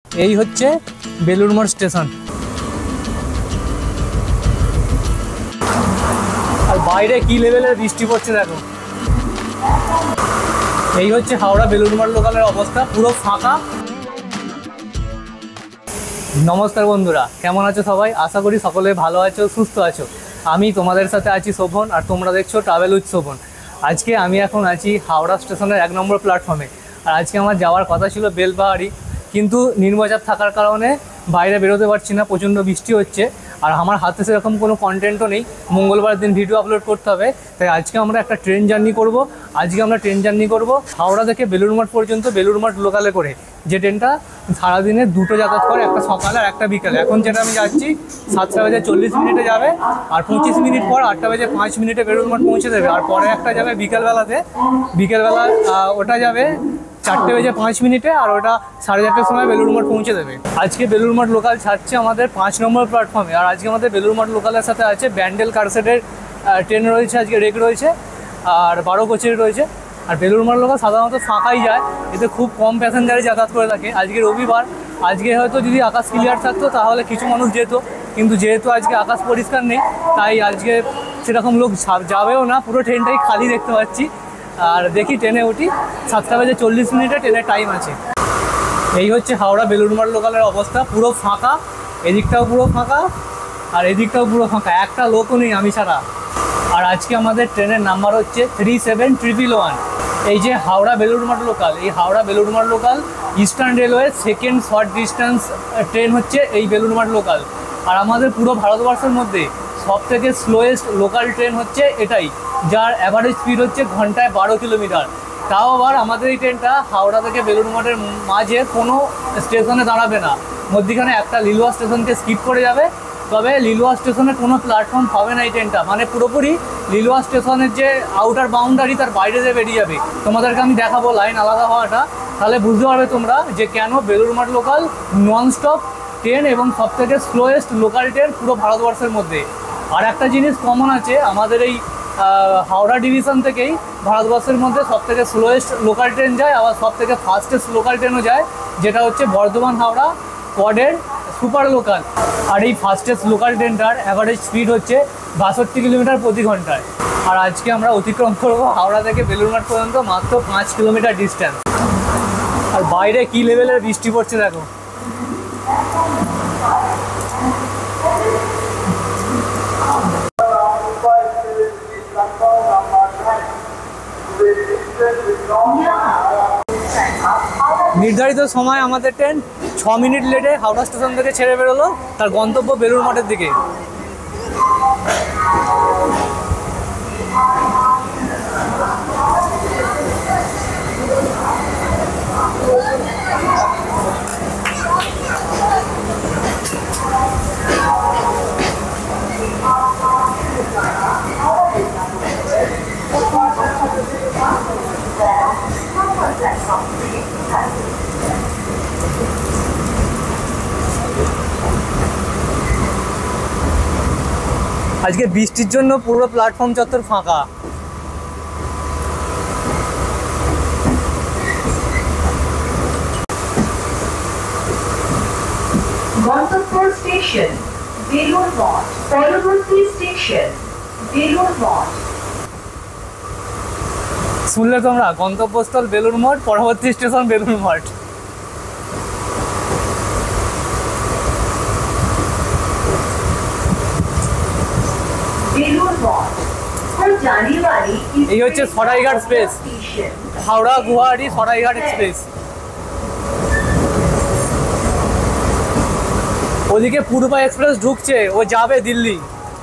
এই হচ্ছে বেলুড় মঠ স্টেশন। আর বাইরে কি লেভেলের বৃষ্টি পড়ছে দেখো। এই হচ্ছে হাওড়া বেলুড় মঠ লোকালের অবস্থা, পুরো ফাঁকা। নমস্কার বন্ধুরা, কেমন আছো সবাই? আশা করি সকলে ভালো আছো, সুস্থ আছো। আমি তোমাদের সাথে আছি শোভন, আর তোমরা দেখছো ট্রাভেল উইথ শোভন। আজকে আমি এখন আছি হাওড়া স্টেশনের 1 নম্বর প্ল্যাটফর্মে। আর আজকে আমার যাওয়ার কথা ছিল বেলপাহাড়ি, কিন্তু নির্বাচার থাকার কারণে বাইরে বেরোতে পারছি না, প্রচণ্ড বৃষ্টি হচ্ছে। আর আমার হাতে সেরকম কোনো কন্টেন্টও নেই, মঙ্গলবার দিন ভিডিও আপলোড করতে হবে। তাই আজকে আমরা একটা ট্রেন জার্নি করব। আজকে আমরা ট্রেন জার্নি করব হাওড়া থেকে বেলুড় মঠ পর্যন্ত, বেলুড় মঠ লোকালে করে। যে ট্রেনটা সারাদিনে দুটো যাতায়াত করে, একটা সকালে আর একটা বিকালে। এখন যেটা আমি যাচ্ছি 7:40 যাবে, আর 25 মিনিট পর 8:05 বেলুড় মঠ পৌঁছে দেবে। আর পরে একটা যাবে বিকেলবেলা ওটা যাবে 4:05, আর ওটা 4:30 সময় বেলুড় মঠ পৌঁছে দেবে। আজকে বেলুড় মঠ লোকাল ছাড়ছে আমাদের 5 নম্বর প্ল্যাটফর্মে। আর আজকে আমাদের বেলুড় মঠ লোকালের সাথে আছে ব্যান্ডেল কারসেটের ট্রেন রয়েছে, আজকে রেক রয়েছে, আর 12 কোচের রয়েছে। আর বেলুড় মঠ লোকাল সাধারণত ফাঁকাই যায়, এতে খুব কম প্যাসেঞ্জারই যাতায়াত করে থাকে। আজকে রবিবার, আজকে হয়তো যদি আকাশ ক্লিয়ার থাকতো তাহলে কিছু মানুষ যেত, কিন্তু যেহেতু আজকে আকাশ পরিষ্কার নেই, তাই আজকে সেরকম লোক যাবেও না। পুরো ট্রেনটাই খালি দেখতে পাচ্ছি। আর দেখি ট্রেনে উঠি, 7:40 ট্রেনের টাইম আছে। এই হচ্ছে হাওড়া বেলুড় মঠ লোকালের অবস্থা, পুরো ফাঁকা। এদিকটাও পুরো ফাঁকা, আর এদিকটাও পুরো ফাঁকা, একটা লোকও নেই আমি ছাড়া। আর আজকে আমাদের ট্রেনের নাম্বার হচ্ছে 37111। এই যে হাওড়া বেলুড় মঠ লোকাল, এই হাওড়া বেলুড় মঠ লোকাল ইস্টার্ন রেলওয়ের সেকেন্ড শর্ট ডিস্টেন্স ট্রেন হচ্ছে এই বেলুড় মঠ লোকাল। আর আমাদের পুরো ভারতবর্ষের মধ্যে সবথেকে স্লোয়েস্ট লোকাল ট্রেন হচ্ছে এটাই, যার অ্যাভারেজ স্পিড হচ্ছে ঘন্টায় 12 কিলোমিটার। তাও আবার আমাদের এই ট্রেনটা হাওড়া থেকে বেলুড় মঠের মাঝে কোনো স্টেশনে দাঁড়াবে না, মধ্যিখানে একটা লিলুয়া স্টেশনকে স্কিপ করে যাবে। তবে লিলুয়া স্টেশনে কোনো প্ল্যাটফর্ম পাবে না এই ট্রেনটা, মানে পুরোপুরি লিলুয়া স্টেশনের যে আউটার বাউন্ডারি তার বাইরে যে বেরিয়ে যাবে। তোমাদেরকে আমি দেখাবো লাইন আলাদা হওয়াটা, তাহলে বুঝতে পারবে তোমরা যে কেন Belur Math local nonstop train এবং সবথেকে স্লোয়েস্ট লোকাল ট্রেন পুরো ভারতবর্ষের মধ্যে। আর একটা জিনিস কমন আছে, আমাদের এই হাওড়া ডিভিশন থেকেই ভারতবর্ষের মধ্যে সবথেকে স্লোয়েস্ট লোকাল ট্রেন যায়, আবার সবথেকে ফাস্টেস্ট লোকাল ট্রেনও যায়, যেটা হচ্ছে বর্ধমান হাওড়া কডের সুপার লোকাল। আর এই ফাস্টেস্ট লোকাল ট্রেনটার অ্যাভারেজ স্পিড হচ্ছে 62 কিলোমিটার প্রতি ঘন্টায়। আর আজকে আমরা অতিক্রম করবো হাওড়া থেকে বেলুড় মঠ পর্যন্ত মাত্র 5 কিলোমিটার ডিস্টেন্স। আর বাইরে কি লেভেলের বৃষ্টি পড়ছে দেখো। নির্ধারিত সময় আমাদের ট্রেন 6 মিনিট লেটে হাওড়া স্টেশন থেকে ছেড়ে বেরোলো তার গন্তব্য বেলুড় মঠের দিকে। আজকে বৃষ্টির জন্য পুরো প্ল্যাটফর্ম চত্বর ফাঁকা। গন্তব্য স্টেশন বেলুড় মঠ, পরবর্তী স্টেশন বেলুড় মঠ। শুনলে তোমরা, গন্তব্যস্থল বেলুড় মঠ, পরবর্তী স্টেশন বেলুড় মঠ। এই হচ্ছে সরাইঘাট এক্সপ্রেস, হাওড়া গুয়াহাটি সরাইঘাট এক্সপ্রেস। ওদিকে পূর্বা এক্সপ্রেস ঢুকছে, ও যাবে দিল্লি।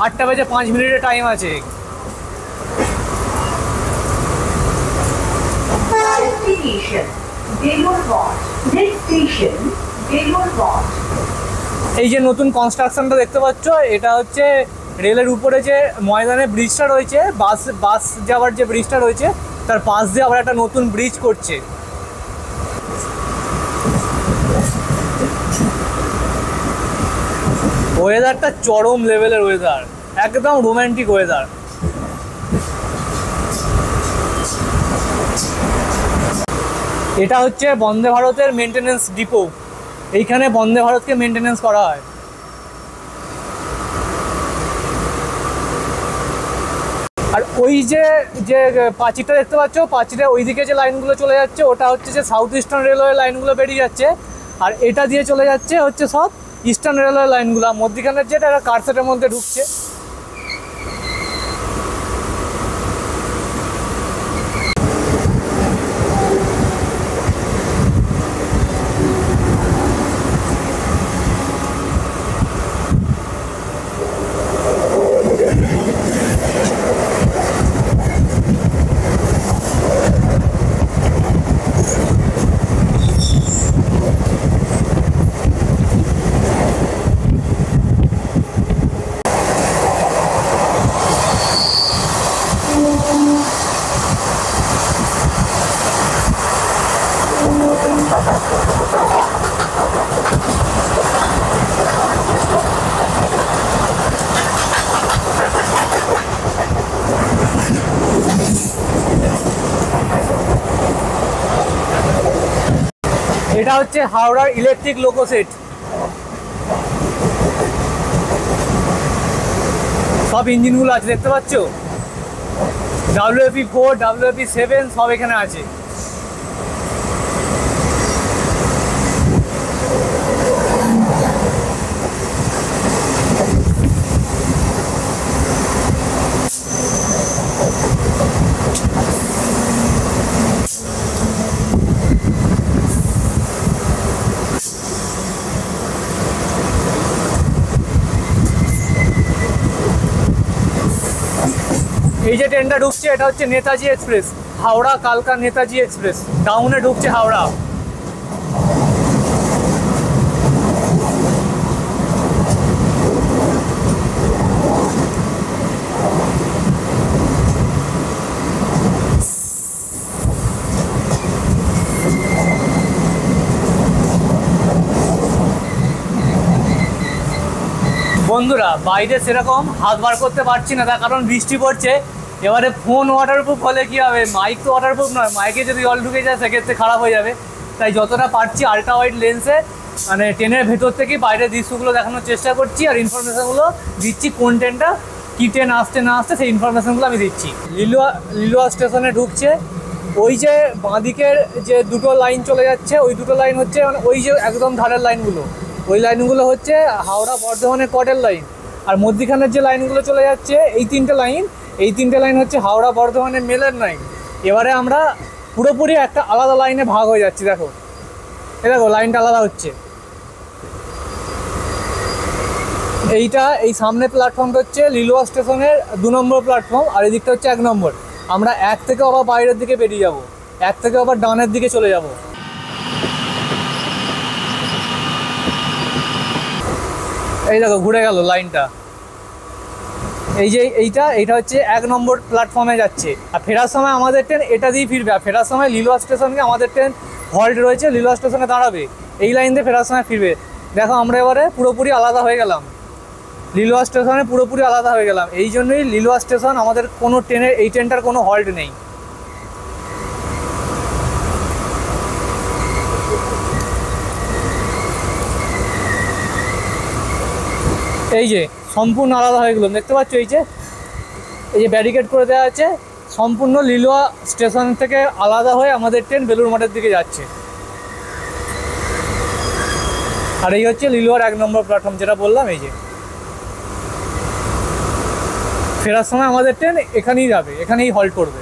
8:05 টাইম আছে। এই যে নতুন কনস্ট্রাকশনটা দেখতে পাচ্ছ, এটা হচ্ছে রেলের উপরে যে ময়দানে ব্রিজটা রয়েছে, বাস যাওয়ার যে ব্রিজটা রয়েছে, তার পাশ দিয়ে আবার একটা নতুন ব্রিজ করছে। ওয়েদারটা চরম লেভেলের ওয়েদার, একদম রোম্যান্টিক ওয়েদার। এটা হচ্ছে বন্দে ভারতের মেনটেনেন্স ডিপো। এইখানে বন্দে ভারতকে মেনটেনেন্স করা হয়। আর ওই যে যে পাঁচিরটা দেখতে পাচ্ছ, পাঁচিরের ওইদিকে যে লাইনগুলো চলে যাচ্ছে ওটা হচ্ছে যে সাউথ ইস্টার্ন রেলওয়ে লাইনগুলো বেরিয়ে যাচ্ছে, আর এটা দিয়ে চলে যাচ্ছে হচ্ছে সব ইস্টার্ন রেলওয়ে লাইনগুলো। মধ্যখানের যেটা কারসেটের মধ্যে ঢুকছে। এটা হচ্ছে হাওড়ার ইলেকট্রিক লোকো সেট। সব ইঞ্জিনগুলো আছে দেখতে পাচ্ছ, WFE4, WFE7 সব এখানে আছে। এই যে ট্রেনটা ঢুকছে এটা হচ্ছে নেতাজি এক্সপ্রেস, হাওড়া কালকা নেতাজি এক্সপ্রেস, টাউনে ঢুকছে হাওড়া। বন্ধুরা বাইরে সেরকম হাত বার করতে পারছি না, তার কারণ বৃষ্টি পড়ছে। এবারে ফোন ওয়াটারপ্রুফ হলে কী হবে, মাইক তো ওয়াটারপ্রুফ নয়, মাইকে যদি জল ঢুকে যায় সেক্ষেত্রে খারাপ হয়ে যাবে। তাই যতটা পারছি আল্ট্রা ওয়াইড লেন্সে মানে ট্রেনের ভেতর থেকে বাইরের দৃশ্যগুলো দেখানোর চেষ্টা করছি, আর ইনফরমেশানগুলো দিচ্ছি কোন ট্রেনটা কী ট্রেন আসতে না আসতে সেই ইনফরমেশানগুলো আমি দিচ্ছি। লিলুয়া স্টেশনে ঢুকছে। ওই যে বাঁদিকের যে দুটো লাইন চলে যাচ্ছে ওই দুটো লাইন হচ্ছে মানে ওই যে একদম ধারের লাইনগুলো, ওই লাইনগুলো হচ্ছে হাওড়া বর্ধমানের কটের লাইন। আর মধ্যখানের যে লাইনগুলো চলে যাচ্ছে এই তিনটে লাইন হচ্ছে হাওড়া বর্ধমানের মেলের লাইন। এবারে আমরা পুরোপুরি একটা আলাদা লাইনে ভাগ হয়ে যাচ্ছি। দেখো দেখো লাইনটা আলাদা হচ্ছে। এই সামনে প্ল্যাটফর্মটা হচ্ছে লিলুয়া স্টেশনের 2 নম্বর প্ল্যাটফর্ম, আর এদিকটা হচ্ছে 1 নম্বর। আমরা 1 থেকে আবার বাইরের দিকে বেরিয়ে যাব, 1 থেকে আবার ডানের দিকে চলে যাব। এই দেখো ঘুরে গেল লাইনটা। এই যে এইটা হচ্ছে 1 নম্বর প্ল্যাটফর্মে যাচ্ছে, আর ফেরার সময় আমাদের ট্রেন এটা দিয়ে ফিরবে। আর ফেরার সময় লিলুয়া স্টেশনকে আমাদের ট্রেন হল্ট রয়েছে, লিলুয়া স্টেশনে দাঁড়াবে, এই লাইন দিয়ে ফেরার সময় ফিরবে। দেখো আমরা এবারে পুরোপুরি আলাদা হয়ে গেলাম, লিলুয়া স্টেশনে পুরোপুরি আলাদা হয়ে গেলাম। এই জন্যই লিলুয়া স্টেশন আমাদের কোনো ট্রেনের এই ট্রেনটার কোনো হল্ট নেই। এই যে সম্পূর্ণ আলাদা হয়ে গেল, দেখতে পাচ্ছ এই যে ব্যারিকেড করে দেওয়া আছে, সম্পূর্ণ লিলুয়া স্টেশন থেকে আলাদা হয়ে আমাদের ট্রেন বেলুড় মঠের দিকে যাচ্ছে। আর এই হচ্ছে লিলুয়ার 1 নম্বর প্ল্যাটফর্ম যেটা বললাম। এই যে ফেরার সময় আমাদের ট্রেন এখানেই যাবে, এখানেই হল্ট করবে।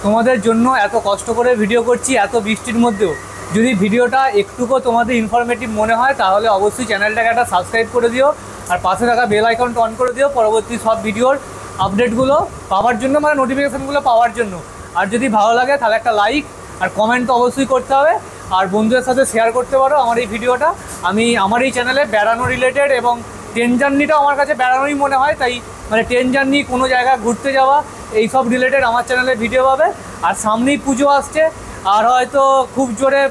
তোমাদের জন্য এত কষ্ট করে ভিডিও করছি এত বৃষ্টির মধ্যেও, যদি ভিডিওটা একটুকু তোমাদের ইনফরমেটিভ মনে হয় তাহলে অবশ্যই চ্যানেলটাকে একটা সাবস্ক্রাইব করে দিও, আর পাশে থাকা বেল আইকনটা অন করে দিও পরবর্তী সব ভিডিওর আপডেটগুলো পাওয়ার জন্য, মানে নোটিফিকেশানগুলো পাওয়ার জন্য। আর যদি ভালো লাগে তাহলে একটা লাইক আর কমেন্ট তো অবশ্যই করতে হবে, আর বন্ধুদের সাথে শেয়ার করতে পারো আমার এই ভিডিওটা। আমি আমার এই চ্যানেলে বেড়ানো রিলেটেড এবং ট্রেন জার্নিটাও আমার কাছে বেড়ানোই মনে হয়, তাই মানে ট্রেন জার্নি, কোনো জায়গায় ঘুরতে যাওয়া, এই সব রিলেটেড আমার চ্যানেলে ভিডিও পাবে। আর সামনেই পুজো আসছে, আর হয়তো খুব জোরে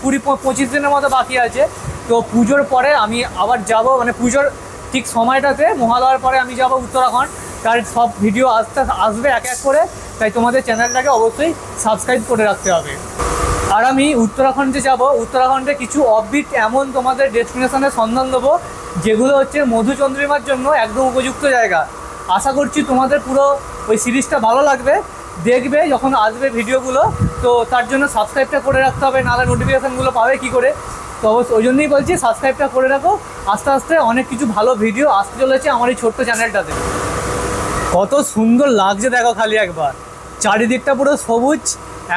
20-25 দিনের মতো বাকি আছে। তো পুজোর পরে আমি আবার যাব, মানে পুজোর ঠিক সময়টাতে মহালয়ার পরে আমি যাব উত্তরাখণ্ড। তার সব ভিডিও আসবে এক এক করে, তাই তোমাদের চ্যানেলটাকে অবশ্যই সাবস্ক্রাইব করে রাখতে হবে। আর আমি উত্তরাখণ্ডে যাব। উত্তরাখণ্ডে কিছু অফবিট এমন তোমাদের ডেস্টিনেশনের সন্ধান দেবো যেগুলো হচ্ছে মধুচন্দ্রিমার জন্য একদম উপযুক্ত জায়গা। আশা করছি তোমাদের পুরো ওই সিরিজটা ভালো লাগবে, দেখবে যখন আসবে ভিডিওগুলো। তো তার জন্য সাবস্ক্রাইবটা করে রাখতে হবে, নাহলে নোটিফিকেশানগুলো পাবে কী করে। তো অবশ্যই ওই জন্যই বলছি সাবস্ক্রাইবটা করে রাখো। আস্তে আস্তে অনেক কিছু ভালো ভিডিও আসতে চলেছে আমার এই ছোট্ট চ্যানেলটাতে। কত সুন্দর লাগছে দেখো খালি একবার, চারিদিকটা পুরো সবুজ,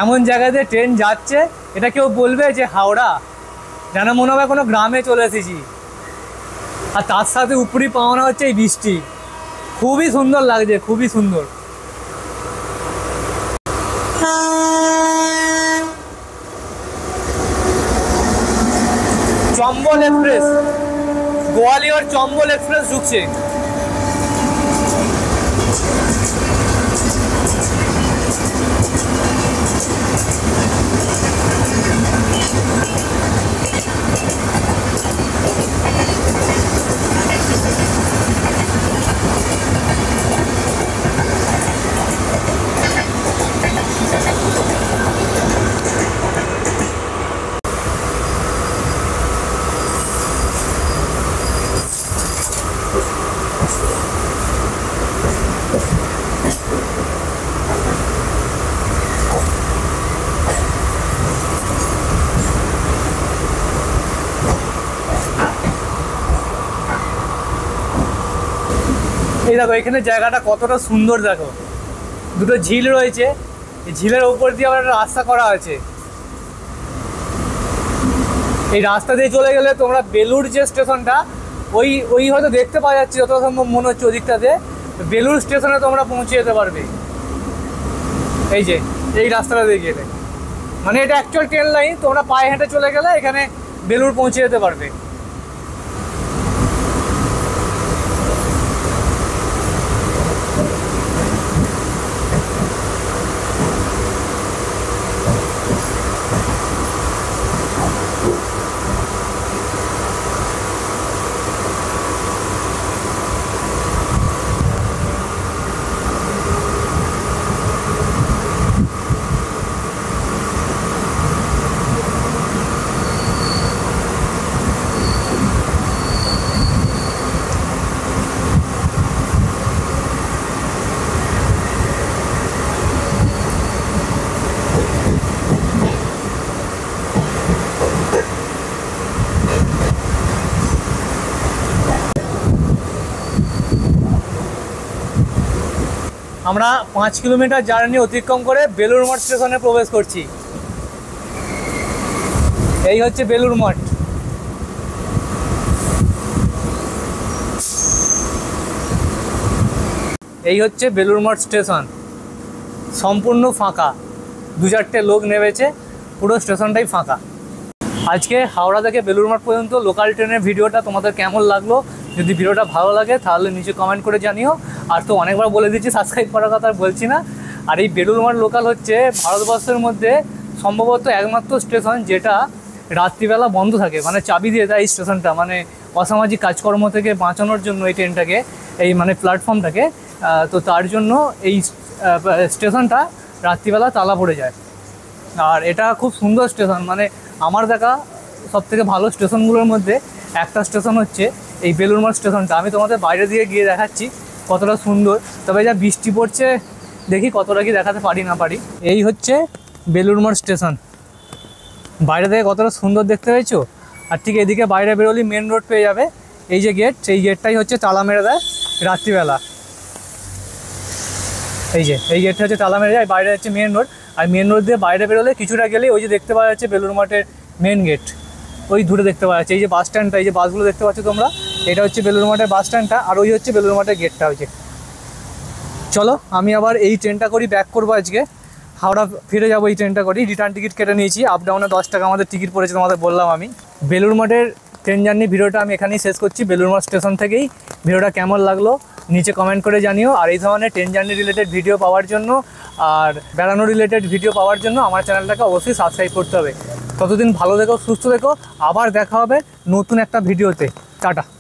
এমন জায়গাতে ট্রেন যাচ্ছে এটা কেউ বলবে যে হাওড়া, যেন মনে হবে কোনো গ্রামে চলে এসেছি। আর তার সাথে উপরই পাওনা হচ্ছে এই বৃষ্টি, খুবই সুন্দর লাগছে, খুবই সুন্দর। চম্বল এক্সপ্রেস, গোয়ালিয়র চম্বল এক্সপ্রেস ঢুকছে। এই দেখো এখানে জায়গাটা কতটা সুন্দর, দেখো দুটো ঝিল রয়েছে, এই ঝিলের উপর দিয়ে আবার একটা রাস্তা করা আছে। এই রাস্তা দিয়ে চলে গেলে তোমরা বেলুড় যে স্টেশনটা, ওই হয়তো দেখতে পাওয়া যাচ্ছে, যত সম্ভব মনে হচ্ছে ওদিকটাতে বেলুড় স্টেশনে তোমরা পৌঁছে যেতে পারবে। এই যে এই রাস্তাটা দিয়ে গেলে, মানে এটা অ্যাকচুয়াল ট্রেন লাইন, তোমরা পায়ে হেঁটে চলে গেলে এখানে বেলুড় পৌঁছে যেতে পারবে। আমরা 5 কিলোমিটার জার্নি অতিক্রম করে বেলুড় মঠ স্টেশনে প্রবেশ করছি। এই হচ্ছে বেলুড় মঠ। এই হচ্ছে বেলুড় মঠ স্টেশন, সম্পূর্ণ ফাঁকা, 2-4টে লোক নেমেছে, পুরো স্টেশনটাই ফাঁকা। আজকে হাওড়া থেকে বেলুড় মঠ পর্যন্ত লোকাল ট্রেনের ভিডিওটা তোমাদের কেমন লাগলো? যদি ভিডিওটা ভালো লাগে তাহলে নিচে কমেন্ট করে জানিও। আর তো অনেকবার বলে দিচ্ছি সাবস্ক্রাইব করার কথা আর বলছি না। আর এই বেলুড় মঠ লোকাল হচ্ছে ভারতবর্ষের মধ্যে সম্ভবত একমাত্র স্টেশন যেটা রাত্রিবেলা বন্ধ থাকে, মানে চাবি দিয়ে দেয় এই স্টেশনটা, মানে অসামাজিক কাজকর্ম থেকে বাঁচানোর জন্য এই ট্রেনটাকে, এই মানে প্ল্যাটফর্মটাকে। তো তার জন্য এই স্টেশনটা রাত্রিবেলা তালা পড়ে যায়। আর এটা খুব সুন্দর স্টেশন, মানে আমার দেখা সবথেকে ভালো স্টেশনগুলোর মধ্যে একটা স্টেশন হচ্ছে এই বেলুড় মঠ স্টেশনটা। আমি তোমাদের বাইরে দিয়ে গিয়ে দেখাচ্ছি কতটা সুন্দর, তবে যা বৃষ্টি পড়ছে দেখি কতটা কি দেখাতে পারি না পারি। এই হচ্ছে বেলুড় মঠ স্টেশন, বাইরে থেকে কতটা সুন্দর দেখতে পেয়েছো। আর ঠিক এদিকে বাইরে বেরোলেই মেন রোড পেয়ে যাবে। এই যে গেট, সেই গেটটাই হচ্ছে তালা মেরে দেয় রাত্রিবেলা। এই যে এই গেটটা হচ্ছে তালা মেরে যায়, বাইরে হচ্ছে মেন রোড। আর মেন রোড দিয়ে বাইরে বেরোলে কিছুটা গেলেই ওই যে দেখতে পাওয়া যাচ্ছে বেলুড় মঠের মেন গেট, ওই দূরে দেখতে পাওয়া যাচ্ছে। এই যে বাস স্ট্যান্ডটা, এই যে বাসগুলো দেখতে পাচ্ছ তোমরা, এটা হচ্ছে বেলুড় মঠের বাস স্ট্যান্ডটা, আর ওই হচ্ছে বেলুড় মঠের গেটটা হচ্ছে। চলো আমি আবার এই ট্রেনটা করি ব্যাক করবো, আজকে হাওড়া ফিরে যাবো এই ট্রেনটা করি। রিটার্ন টিকিট কেটে নিয়েছি, আপ ডাউনে 10 টাকা আমাদের টিকিট পড়েছে, তোমাদের বললাম আমি। বেলুড় মঠের ট্রেন জার্নি ভিডিওটা আমি এখানেই শেষ করছি, বেলুড় মঠ স্টেশন থেকেই। ভিডিওটা কেমন লাগলো নিচে কমেন্ট করে জানিও। আর এই ধরনের ট্রেন জার্নি রিলেটেড ভিডিও পাওয়ার জন্য আর বেড়ানো রিলেটেড ভিডিও পাওয়ার জন্য আমার চ্যানেলটাকে অবশ্যই সাবস্ক্রাইব করতে হবে। ততদিন ভালো থেকো, সুস্থ থেকো, আবার দেখা হবে নতুন একটা ভিডিওতে। টাটা।